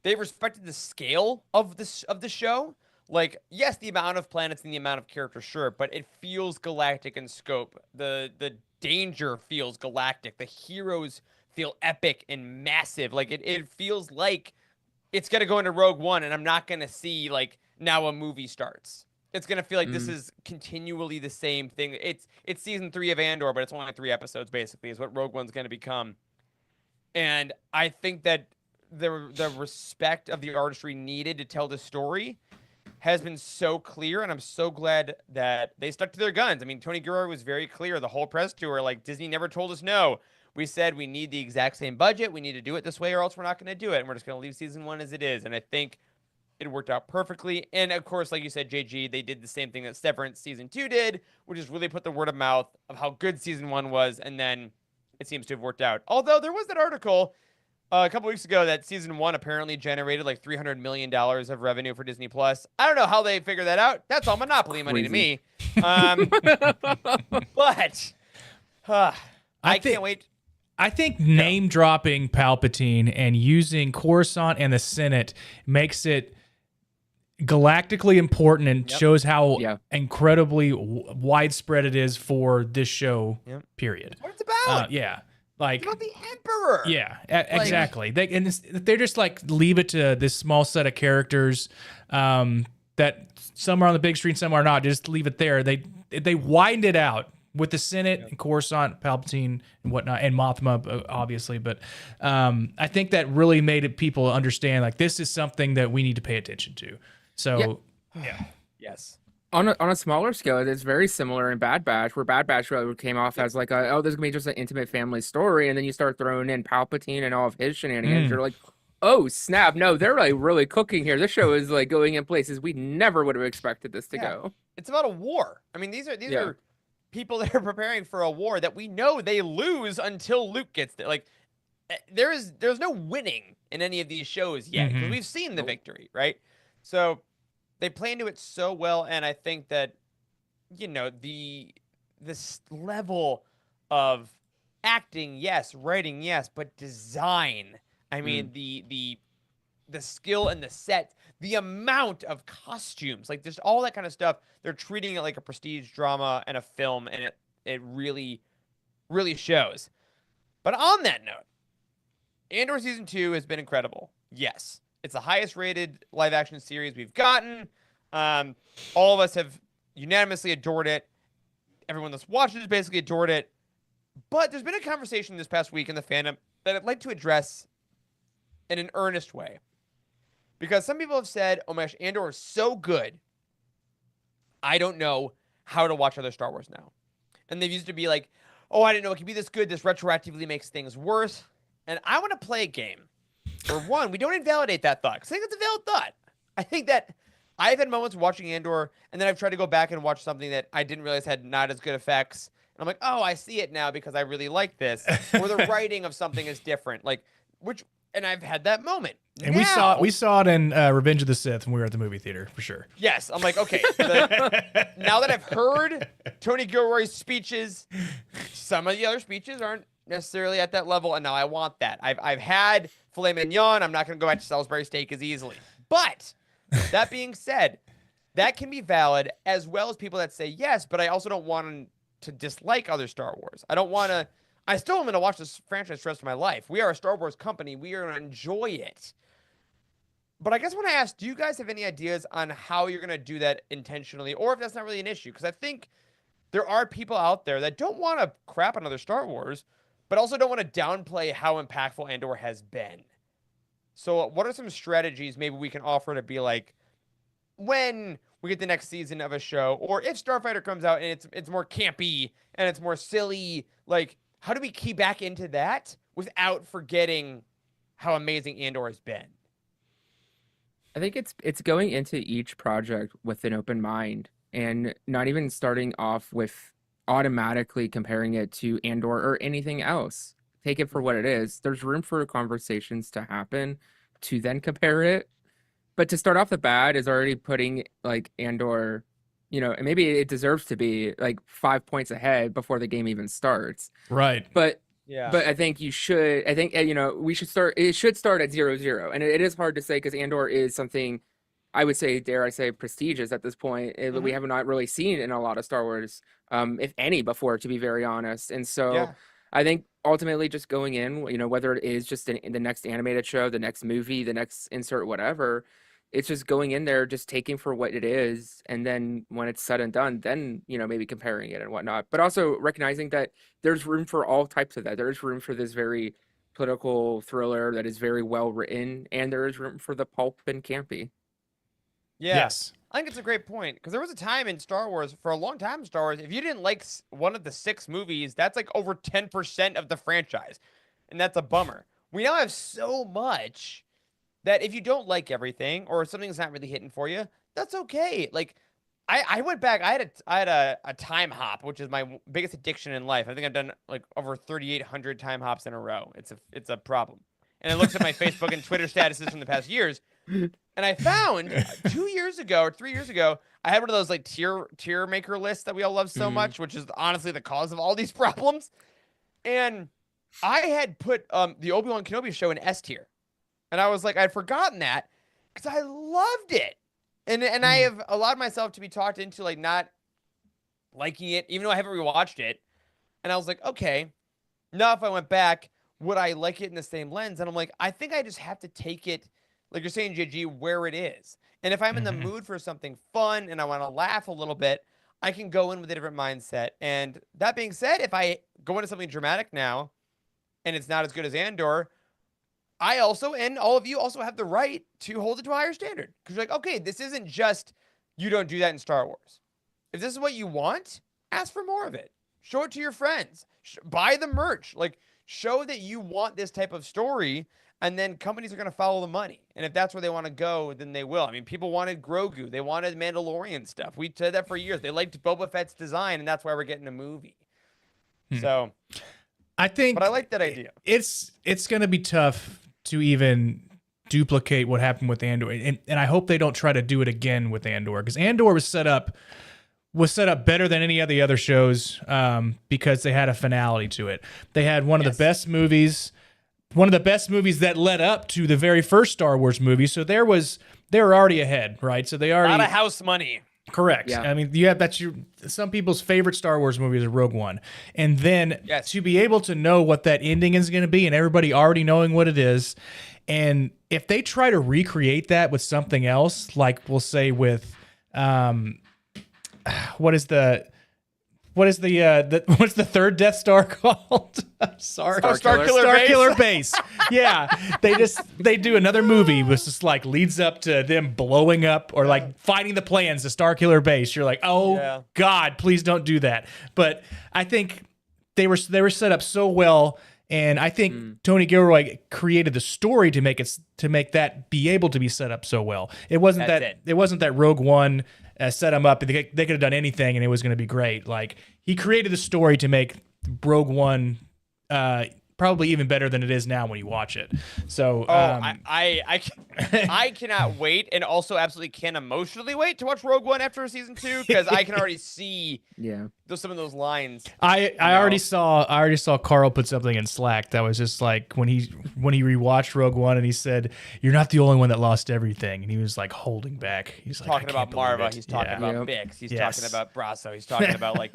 they've respected the scale of the show. Like, yes, the amount of planets and the amount of characters, sure, but it feels galactic in scope. The danger feels galactic. The heroes feel epic and massive. Like it feels like it's gonna go into Rogue One, and I'm not gonna see like now a movie starts. It's gonna feel like this is continually the same thing. It's season 3 of Andor, but it's only 3 episodes basically, is what Rogue One's gonna become. And I think that the respect of the artistry needed to tell the story has been so clear, and I'm so glad that they stuck to their guns. I mean, Tony Gilroy was very clear the whole press tour, like, Disney never told us no. We said we need the exact same budget, we need to do it this way, or else we're not going to do it, and we're just going to leave season 1 as it is. And I think it worked out perfectly. And of course, like you said, JG, they did the same thing that Severance season 2 did, which is really put the word of mouth of how good season 1 was, and then it seems to have worked out. Although there was that article a couple weeks ago that season 1 apparently generated like $300 million of revenue for Disney Plus. I don't know how they figured that out. That's all Monopoly money to me. But I can't wait. I think name dropping Palpatine and using Coruscant and the Senate makes it galactically important and shows how incredibly widespread it is for this show. Period. That's what it's about. Like, it's about the Emperor. Yeah, exactly. They're just like leave it to this small set of characters that some are on the big screen, some are not. Just leave it there. They widened it out with the Senate and Coruscant, Palpatine and whatnot, and Mothma obviously. But I think that really made it people understand like this is something that we need to pay attention to. So Yes. On a smaller scale, it's very similar in Bad Batch, where Bad Batch came off as like, this is going to be just an intimate family story, and then you start throwing in Palpatine and all of his shenanigans. You're like, oh, snap, no, they're like really cooking here. This show is like going in places we never would have expected this to go. It's about a war. I mean, these are people that are preparing for a war that we know they lose until Luke gets there. Like, there's no winning in any of these shows yet, because we've seen the victory, right? So they play into it so well, and I think that, you know, this level of acting, yes, writing, yes, but design. I mean, the skill and the set, the amount of costumes, like just all that kind of stuff. They're treating it like a prestige drama and a film, and it really, really shows. But on that note, Andor season 2 has been incredible. Yes. It's the highest rated live action series we've gotten. All of us have unanimously adored it. Everyone that's watched it has basically adored it. But there's been a conversation this past week in the fandom that I'd like to address in an earnest way. Because some people have said, oh my gosh, Andor is so good, I don't know how to watch other Star Wars now. And they've used to be like, oh, I didn't know it could be this good. This retroactively makes things worse. And I want to play a game. For one, we don't invalidate that thought, because I think that's a valid thought. I think that I've had moments watching Andor, and then I've tried to go back and watch something that I didn't realize had not as good effects. And I'm like, oh, I see it now because I really like this. Or the writing of something is different. And I've had that moment. And we saw it in Revenge of the Sith when we were at the movie theater, for sure. Yes. I'm like, okay. Now that I've heard Tony Gilroy's speeches, some of the other speeches aren't necessarily at that level, and now I want that. I've had filet mignon. I'm not going to go back to Salisbury steak as easily. But that being said, that can be valid, as well as people that say yes, but I also don't want to dislike other Star Wars. I still am going to watch this franchise the rest of my life. We are a Star Wars company. We are going to enjoy it. But I guess when I ask, do you guys have any ideas on how you're going to do that intentionally, or if that's not really an issue? Because I think there are people out there that don't want to crap on other Star Wars, but also don't want to downplay how impactful Andor has been. So what are some strategies maybe we can offer to be like, when we get the next season of a show, or if Starfighter comes out and it's more campy and it's more silly, like, how do we key back into that without forgetting how amazing Andor has been? I think it's going into each project with an open mind and not even starting off with automatically comparing it to Andor or anything else. Take it for what it is. There's room for conversations to happen to then compare it. But to start off the bat is already putting like Andor, and maybe it deserves to be like 5 points ahead before the game even starts. Right. But Yeah. But I think we should start. It should start at 0-0, and it is hard to say because Andor is something, I would say, dare I say, prestigious at this point. We have not really seen in a lot of Star Wars, if any, before, to be very honest. And so I think ultimately just going in, whether it is just in the next animated show, the next movie, the next insert, whatever, it's just going in there, just taking for what it is, and then when it's said and done, then maybe comparing it and whatnot. But also recognizing that there's room for all types of that. There's room for this very political thriller that is very well written, and there is room for the pulp and campy. Yeah. Yes. I think it's a great point because there was a time in Star Wars, for a long time in Star Wars, if you didn't like one of the 6 movies, that's like over 10% of the franchise. And that's a bummer. We now have so much that if you don't like everything or something's not really hitting for you, that's okay. Like, I went back, I had a time hop, which is my biggest addiction in life. I think I've done like over 3,800 time hops in a row. It's a problem. And I looked at my Facebook and Twitter statuses from the past years. And I found 2 years ago or 3 years ago, I had one of those like tier maker lists that we all love so much, which is honestly the cause of all these problems. And I had put the Obi-Wan Kenobi show in S tier. And I was like, I'd forgotten that because I loved it. And I have allowed myself to be talked into like not liking it, even though I haven't rewatched it. And I was like, okay, now if I went back, would I like it in the same lens? And I'm like, I think I just have to take it, like you're saying, JG, where it is. And if I'm in the mood for something fun and I want to laugh a little bit, I can go in with a different mindset. And that being said, if I go into something dramatic now and it's not as good as Andor, I also, and all of you also have the right to hold it to a higher standard. Because you're like, okay, this isn't just, you don't do that in Star Wars. If this is what you want, ask for more of it. Show it to your friends. Buy the merch. Like, show that you want this type of story, and then companies are going to follow the money. And if that's where they want to go, then they will. I mean, people wanted Grogu. They wanted Mandalorian stuff. We said that for years. They liked Boba Fett's design, and that's why we're getting a movie. So, I think, but I like that idea. It's going to be tough to even duplicate what happened with Andor, and I hope they don't try to do it again with Andor, because Andor was set up better than any of the other shows, because they had a finality to it. They had one of the best movies that led up to the very first Star Wars movie. So they were already ahead, right? So they already a lot of house money. Correct. Yeah. I mean, some people's favorite Star Wars movie is Rogue One. And then to be able to know what that ending is going to be, and everybody already knowing what it is, and if they try to recreate that with something else, like we'll say with what's the third Death Star called? I'm sorry. Starkiller Base. Yeah. They do another movie which just like leads up to them blowing up or like finding the plans to Starkiller Base. You're like, oh God, please don't do that. But I think they were set up so well, and I think Tony Gilroy created the story to make that be able to be set up so well. It wasn't that Rogue One set them up, and they could have done anything and it was going to be great. Like, he created the story to make Rogue One probably even better than it is now when you watch it. So I cannot wait, and also absolutely can't emotionally wait to watch Rogue One after season 2, because I can already see some of those lines. I already saw Carl put something in Slack that was just like when he rewatched Rogue One, and he said, "You're not the only one that lost everything," and he was like holding back. He's like, talking about Marva. He's talking about Bix. He's talking about Brasso. He's talking about like,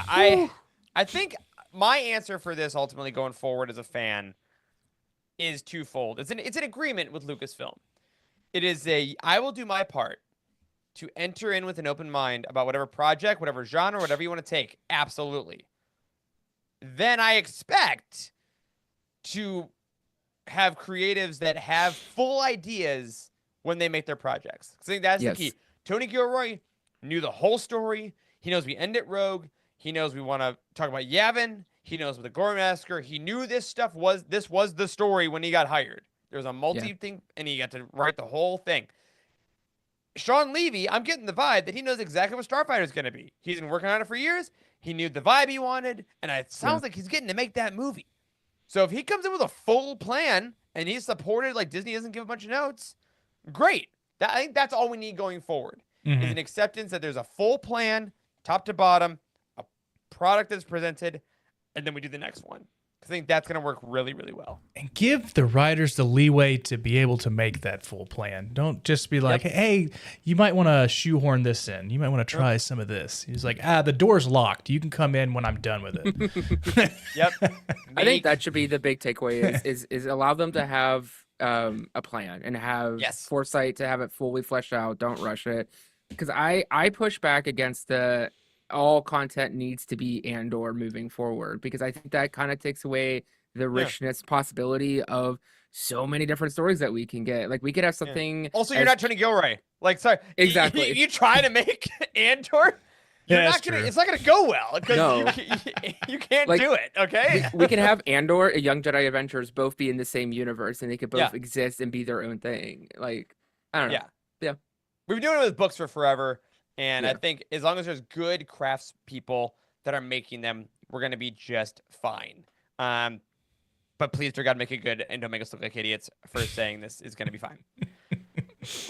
I think my answer for this ultimately going forward as a fan is twofold. It's an agreement with Lucasfilm. It is I will do my part to enter in with an open mind about whatever project, whatever genre, whatever you want to take. Absolutely. Then I expect to have creatives that have full ideas when they make their projects. I think that's the key. Tony Gilroy knew the whole story. He knows we end at Rogue. He knows we want to talk about Yavin. He knows with the Gore Massacre. He knew this was the story when he got hired. There was a multi thing, and he got to write the whole thing. Sean Levy, I'm getting the vibe that he knows exactly what Starfighter is going to be. He's been working on it for years. He knew the vibe he wanted, and it sounds like he's getting to make that movie. So if he comes in with a full plan and he's supported, like Disney doesn't give a bunch of notes, great. I think that's all we need going forward is an acceptance that there's a full plan, top to bottom, a product that's presented, and then we do the next one. I think that's going to work really, really well. And give the writers the leeway to be able to make that full plan. Don't just be like, hey, you might want to shoehorn this in. You might want to try some of this. He's like, the door's locked. You can come in when I'm done with it. I think that should be the big takeaway is allow them to have a plan and have foresight to have it fully fleshed out. Don't rush it. Because I push back against the all content needs to be Andor moving forward, because I think that kind of takes away the richness possibility of so many different stories that we can get. Like we could have something. Also, you're not Tony Gilroy. Like, sorry, exactly. You try to make Andor. You're not gonna. It's not gonna go well because you can't do it. Okay. We can have Andor and Young Jedi Adventures both be in the same universe, and they could both exist and be their own thing. Like I don't know. Yeah. We've been doing it with books for forever. And I think as long as there's good crafts people that are making them, we're going to be just fine. But please, dear God, make it good and don't make us look like idiots for saying this is going to be fine.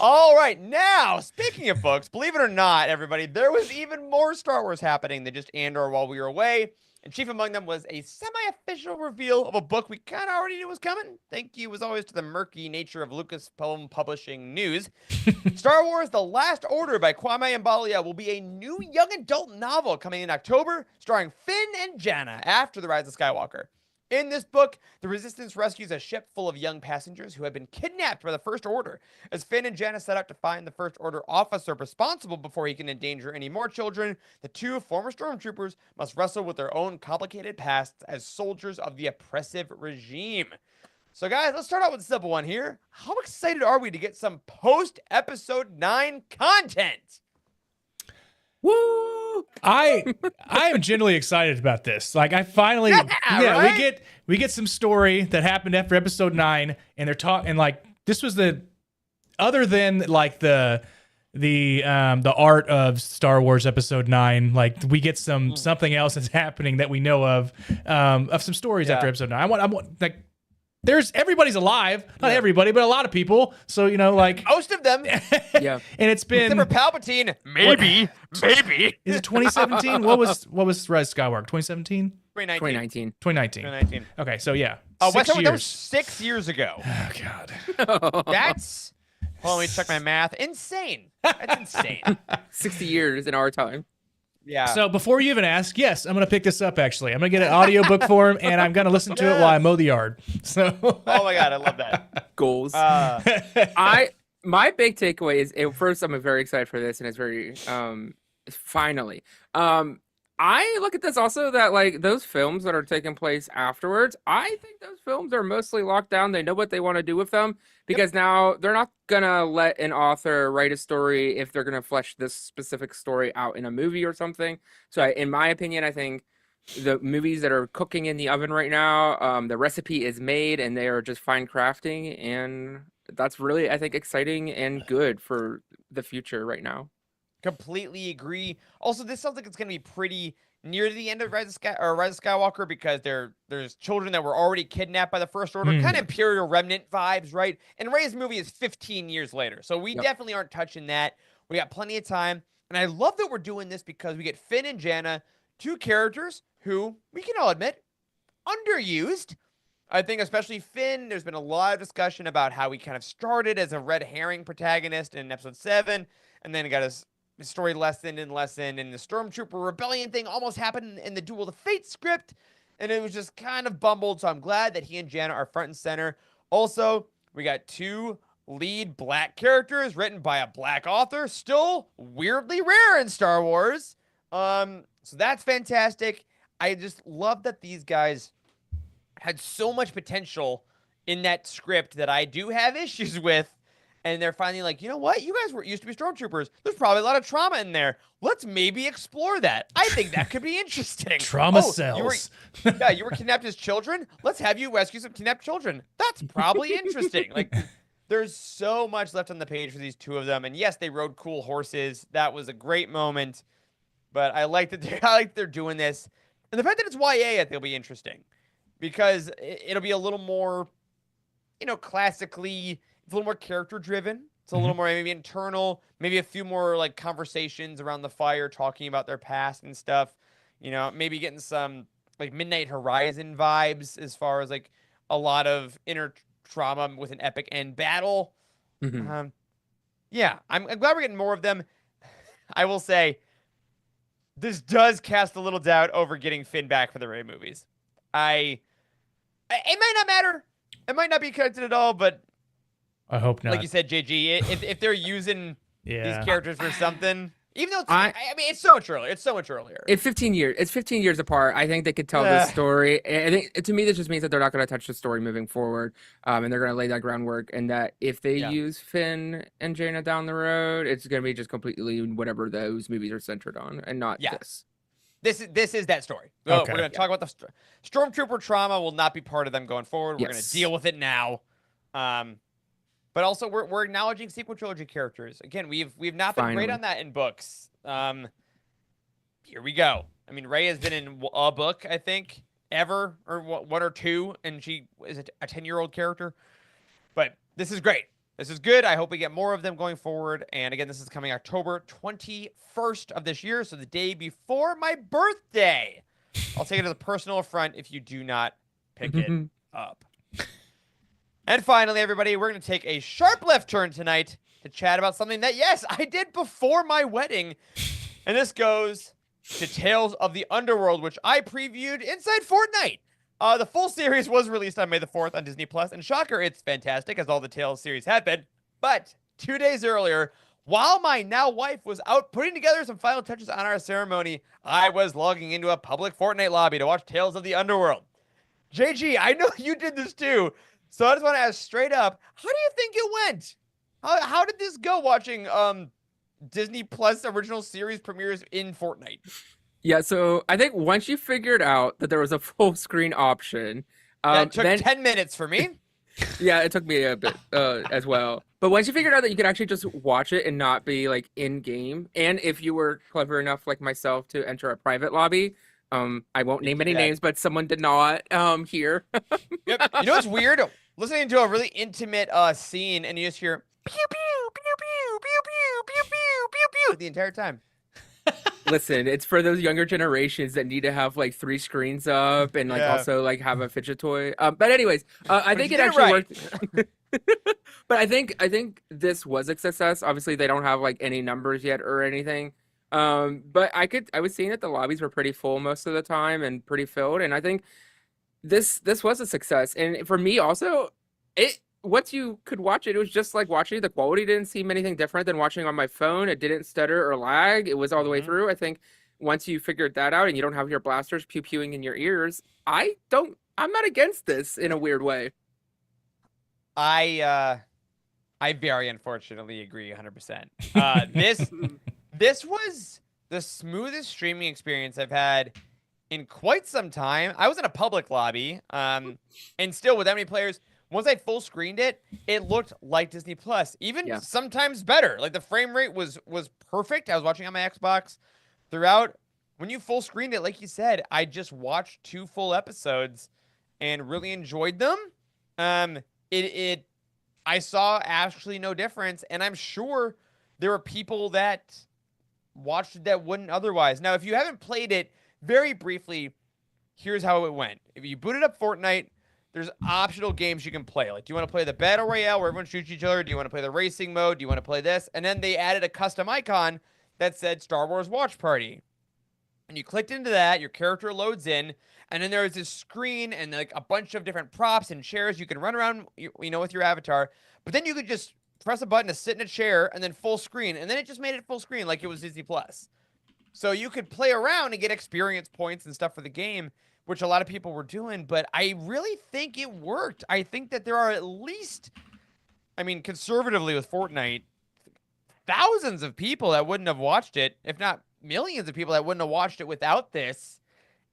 All right. Now, speaking of books, believe it or not, everybody, there was even more Star Wars happening than just Andor while we were away. And chief among them was a semi-official reveal of a book we kind of already knew was coming. Thank you, as always, to the murky nature of Lucasfilm Publishing news. Star Wars The Last Order by Kwame Mbalia will be a new young adult novel coming in October, starring Finn and Jannah after The Rise of Skywalker. In this book, the Resistance rescues a ship full of young passengers who had been kidnapped by the First Order. As Finn and Jannah set out to find the First Order officer responsible before he can endanger any more children, the two former stormtroopers must wrestle with their own complicated pasts as soldiers of the oppressive regime. So guys, let's start out with a simple one here. How excited are we to get some post-Episode 9 content? Woo! I am genuinely excited about this. Like I finally, right? we get some story that happened after Episode 9, and they're talking like this was the other than like the art of Star Wars Episode 9. Like we get something else that's happening that we know of some stories after Episode 9. I want like. Everybody's alive, not everybody, but a lot of people. So like most of them, and it's been except for Palpatine. Maybe. Is it 2017? What was Rise of Skywalker? 2017? 2019. Okay, so yeah, that was 6 years ago. Oh God, that's. Hold on, let me check my math. Insane. That's insane. 60 years in our time. Yeah. So before you even ask, yes, I'm going to pick this up, actually. I'm going to get an audiobook for him, and I'm going to listen to it while I mow the yard. So. Oh, my God. I love that. Goals. My big takeaway is, first, I'm very excited for this, and it's very, finally. I look at this also that, like, those films that are taking place afterwards, I think those films are mostly locked down. They know what they want to do with them because now they're not going to let an author write a story if they're going to flesh this specific story out in a movie or something. So in my opinion, I think the movies that are cooking in the oven right now, the recipe is made and they are just fine crafting. And that's really, I think, exciting and good for the future right now. Completely agree. Also, this sounds like it's going to be pretty near the end of Rise of Skywalker because there's children that were already kidnapped by the First Order, kind of Imperial Remnant vibes, right? And Rey's movie is 15 years later, so we definitely aren't touching that. We got plenty of time, and I love that we're doing this because we get Finn and Jannah, two characters who we can all admit underused. I think especially Finn, there's been a lot of discussion about how he kind of started as a red herring protagonist in Episode 7, and then got his story lessened, and the Stormtrooper rebellion thing almost happened in the Duel of the Fates script, and it was just kind of bumbled, so I'm glad that he and Jannah are front and center. Also, we got two lead black characters written by a black author, still weirdly rare in Star Wars. So that's fantastic. I just love that these guys had so much potential in that script that I do have issues with. And they're finally like, you know what? You guys used to be stormtroopers. There's probably a lot of trauma in there. Let's maybe explore that. I think that could be interesting. Trauma cells. You were kidnapped as children? Let's have you rescue some kidnapped children. That's probably interesting. Like, there's so much left on the page for these two of them. And yes, they rode cool horses. That was a great moment. But I like that they're doing this. And the fact that it's YA, I think will be interesting. Because it'll be a little more, classically, it's a little more character driven. It's a little more maybe internal, maybe a few more like conversations around the fire talking about their past and stuff. Maybe getting some like Midnight Horizon vibes as far as like a lot of inner trauma with an epic end battle. Yeah, I'm glad we're getting more of them. I will say, this does cast a little doubt over getting Finn back for the Rey movies. It might not matter. It might not be connected at all, but I hope not. like you said, JG, if they're using these characters for something, even though it's so much earlier. It's so much earlier. It's 15 years apart. I think they could tell this story. And I think to me, this just means that they're not going to touch the story moving forward, and they're going to lay that groundwork. And that if they use Finn and Jannah down the road, it's going to be just completely whatever those movies are centered on, and not this. This is that story. Okay. We're going to talk about the Stormtrooper trauma will not be part of them going forward. We're going to deal with it now. But also we're acknowledging sequel trilogy characters. Again, we've not been great on that in books. Here we go. I mean, Rey has been in a book, I think, ever, or one or two, and she is a 10-year-old character. But this is great. This is good. I hope we get more of them going forward. And again, this is coming October 21st of this year, so the day before my birthday. I'll take it as a personal affront if you do not pick it up. And finally, everybody, we're going to take a sharp left turn tonight to chat about something that, yes, I did before my wedding. And this goes to Tales of the Underworld, which I previewed inside Fortnite. The full series was released on May the 4th on Disney+, and shocker, it's fantastic, as all the Tales series have been. But 2 days earlier, while my now wife was out putting together some final touches on our ceremony, I was logging into a public Fortnite lobby to watch Tales of the Underworld. JG, I know you did this too. So I just want to ask straight up, how do you think it went? How did this go watching Disney Plus original series premieres in Fortnite? Yeah, so I think once you figured out that there was a full screen option, that took 10 minutes for me. Yeah, it took me a bit as well. But once you figured out that you could actually just watch it and not be like in game, and if you were clever enough like myself to enter a private lobby, I won't name any names, but someone did not here. Yep. You know what's weird? Listening to a really intimate scene, and you just hear pew pew pew pew pew pew pew pew pew pew the entire time. Listen, it's for those younger generations that need to have like 3 screens up and like also like have a fidget toy. But anyways, I think it actually worked. But I think this was a success. Obviously, they don't have like any numbers yet or anything. But I was seeing that the lobbies were pretty full most of the time and pretty filled, and I think this was a success. And for me also, once you could watch it, it was just like watching. The quality didn't seem anything different than watching on my phone. It didn't stutter or lag. It was all the way through. I think once you figured that out and you don't have your blasters pew-pewing in your ears, I'm not against this in a weird way. I very unfortunately agree 100%. This was the smoothest streaming experience I've had in quite some time. I was in a public lobby, and still with that many players, once I full screened it, it looked like Disney Plus, even sometimes better. Like the frame rate was perfect. I was watching on my Xbox throughout. When you full screened it, like you said, I just watched 2 full episodes and really enjoyed them. I saw actually no difference, and I'm sure there were people that watched it that wouldn't otherwise. Now, if you haven't played it, very briefly, here's how it went. If you booted up Fortnite, there's optional games you can play. Like, do you want to play the Battle Royale where everyone shoots each other? Do you want to play the racing mode? Do you want to play this? And then they added a custom icon that said Star Wars Watch Party. And you clicked into that, your character loads in, and then there's this screen and like a bunch of different props and chairs you can run around, with your avatar. But then you could just press a button to sit in a chair and then full screen. And then it just made it full screen like it was Disney Plus. So you could play around and get experience points and stuff for the game, which a lot of people were doing. But I really think it worked. I think that there are at least, conservatively with Fortnite, thousands of people that wouldn't have watched it, if not millions of people that wouldn't have watched it without this.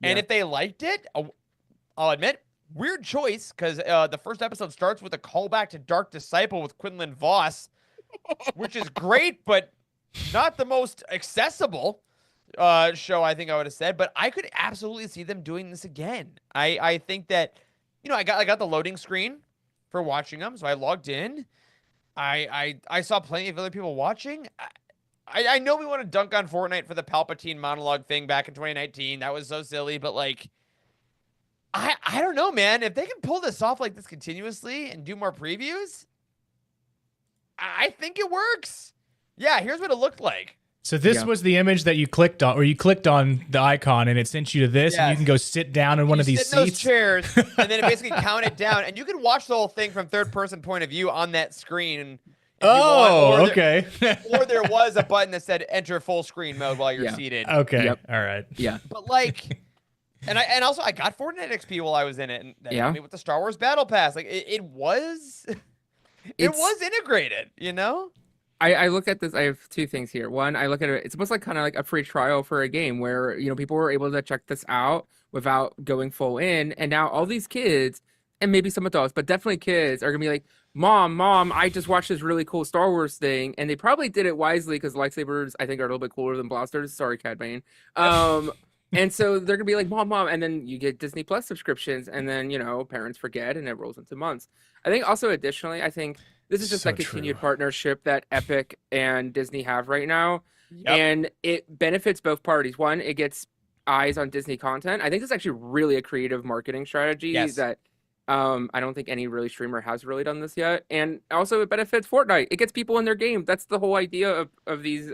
And if they liked it, I'll admit, weird choice because the first episode starts with a callback to Dark Disciple with Quinlan Voss, which is great, but not the most accessible show, I think I would have said. But I could absolutely see them doing this again. I think that, I got the loading screen for watching them, so I logged in. I saw plenty of other people watching. I know we want to dunk on Fortnite for the Palpatine monologue thing back in 2019. That was so silly, but like, I don't know, man. If they can pull this off like this continuously and do more previews, I think it works. Yeah, here's what it looked like. So this was the image that you clicked on, or you clicked on the icon, and it sent you to this, and you can go sit down in one of these sit in seats. those chairs, and then it basically counted down, and you can watch the whole thing from third-person point of view on that screen. Oh, okay. Or there was a button that said "Enter full screen mode" while you're seated. Okay, all right. Yeah, but like, and also I got Fortnite XP while I was in it, and that helped me with the Star Wars Battle Pass. Like it was, it was integrated. I look at this. I have two things here. One, I look at it. It's almost like kind of like a free trial for a game where people were able to check this out without going full in, and now all these kids and maybe some adults, but definitely kids, are gonna be like, "Mom, I just watched this really cool Star Wars thing," and they probably did it wisely because lightsabers, I think, are a little bit cooler than blasters. Sorry, Cad Bane. And so they're gonna be like, "Mom," and then you get Disney Plus subscriptions, and then parents forget, and it rolls into months. I think also additionally, I think this is just that continued partnership that Epic and Disney have right now. And it benefits both parties. One, it gets eyes on Disney content. I think it's actually really a creative marketing strategy that I don't think any really streamer has really done this yet. And also it benefits Fortnite. It gets people in their game. That's the whole idea of these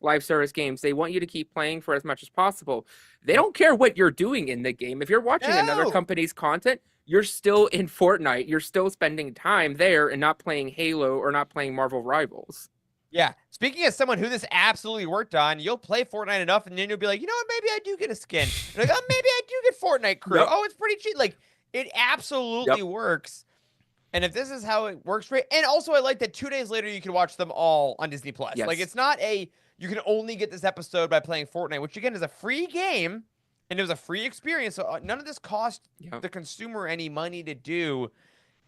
live service games. They want you to keep playing for as much as possible. They don't care what you're doing in the game. If you're watching another company's content, you're still in Fortnite. You're still spending time there and not playing Halo or not playing Marvel Rivals. Yeah. Speaking as someone who this absolutely worked on, you'll play Fortnite enough, and then you'll be like, you know what? Maybe I do get a skin. Like, oh, maybe I do get Fortnite crew. Oh, it's pretty cheap. Like, it absolutely works. And if this is how it works for you, and also I like that 2 days later you can watch them all on Disney Plus. Yes. Like, it's not you can only get this episode by playing Fortnite, which again is a free game. And it was a free experience, so none of this cost the consumer any money to do.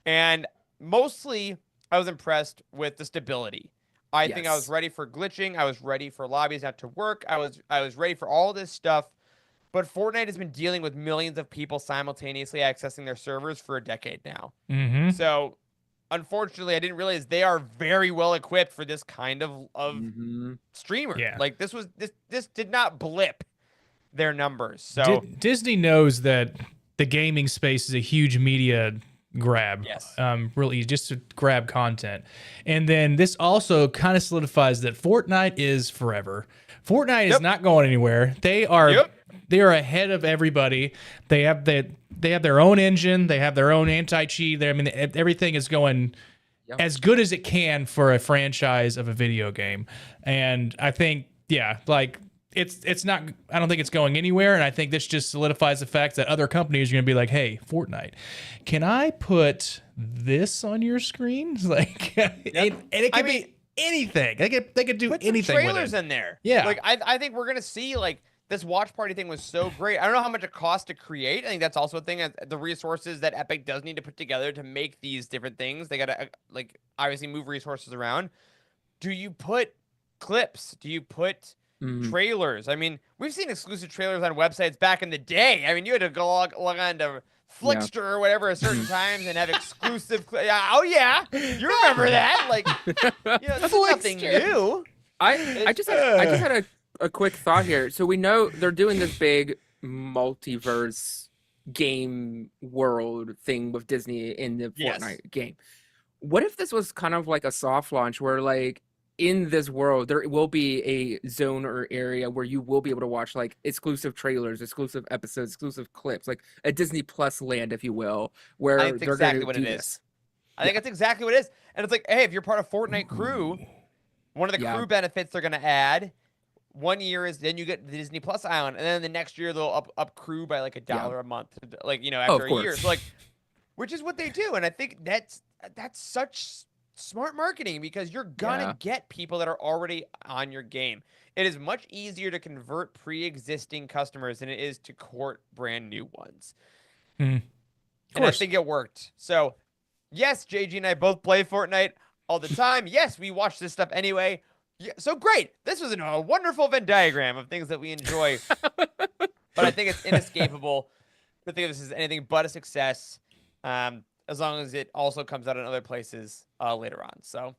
And mostly, I was impressed with the stability. I think I was ready for glitching. I was ready for lobbies not to work. I was ready for all this stuff. But Fortnite has been dealing with millions of people simultaneously accessing their servers for a decade now. Mm-hmm. So, unfortunately, I didn't realize they are very well equipped for this kind of streamer. Yeah. Like this did not blip their numbers. So Disney knows that the gaming space is a huge media grab. Yes. Really just to grab content. And then this also kind of solidifies that Fortnite is forever. Fortnite is not going anywhere. They are ahead of everybody. They have their own engine, they have their own anti-cheat. Everything is going as good as it can for a franchise of a video game. And I think it's not, I don't think it's going anywhere, and I think this just solidifies the fact that other companies are going to be like, "Hey, Fortnite, can I put this on your screen?" Like, and it could be anything. They could do anything. Put some trailers in there. Yeah, like I think we're gonna see like this watch party thing was so great. I don't know how much it costs to create. I think that's also a thing. The resources that Epic does need to put together to make these different things, they gotta obviously move resources around. Do you put clips? Do you put trailers? I mean, we've seen exclusive trailers on websites back in the day. I mean, you had to go log on to Flickster or whatever at certain times and have exclusive. Oh yeah, you remember that? Like, that's nothing new. I just had a quick thought here. So we know they're doing this big multiverse game world thing with Disney in the Fortnite game. What if this was kind of like a soft launch where like, in this world, there will be a zone or area where you will be able to watch like exclusive trailers, exclusive episodes, exclusive clips, like a Disney Plus land, if you will, where that's exactly what it is. I think that's exactly what it is. And it's like, hey, if you're part of Fortnite crew, one of the crew benefits they're going to add 1 year is then you get the Disney Plus island. And then the next year they'll up crew by like $1 a month, like, after a year. So like, which is what they do. And I think that's such smart marketing because you're gonna get people that are already on your game. It is much easier to convert pre-existing customers than it is to court brand new ones. And I think it worked. So, yes, JG and I both play Fortnite all the time. Yes, we watch this stuff anyway. Yeah, so great. This was a wonderful Venn diagram of things that we enjoy. But I think it's inescapable to think of this as anything but a success, as long as it also comes out in other places later on. So,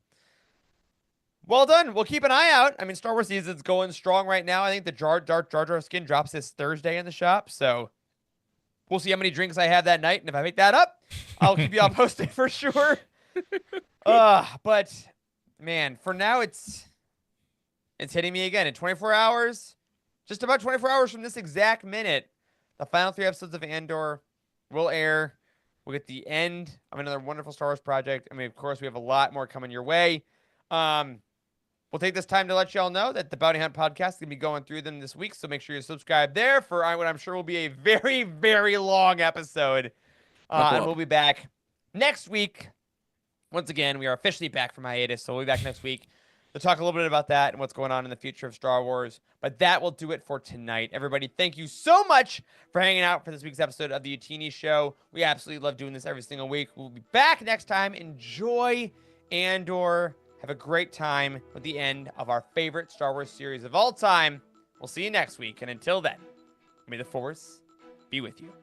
well done. We'll keep an eye out. I mean, Star Wars season's going strong right now. I think the Jar Jar skin drops this Thursday in the shop. So, we'll see how many drinks I have that night. And if I make that up, I'll keep you all posted for sure. But, man, for now, it's hitting me again in 24 hours. Just about 24 hours from this exact minute, the final 3 episodes of Andor will air. We'll get the end of another wonderful Star Wars project. I mean, of course, we have a lot more coming your way. We'll take this time to let y'all know that the Bounty Hunt podcast is going to be going through them this week, so make sure you subscribe there for what I'm sure will be a very, very long episode. And we'll be back next week. Once again, we are officially back from hiatus, so we'll be back next week to talk a little bit about that and what's going on in the future of Star Wars. But that will do it for tonight. Everybody, thank you so much for hanging out for this week's episode of the Youtini Show. We absolutely love doing this every single week. We'll be back next time. Enjoy Andor. Have a great time with the end of our favorite Star Wars series of all time. We'll see you next week. And until then, may the Force be with you.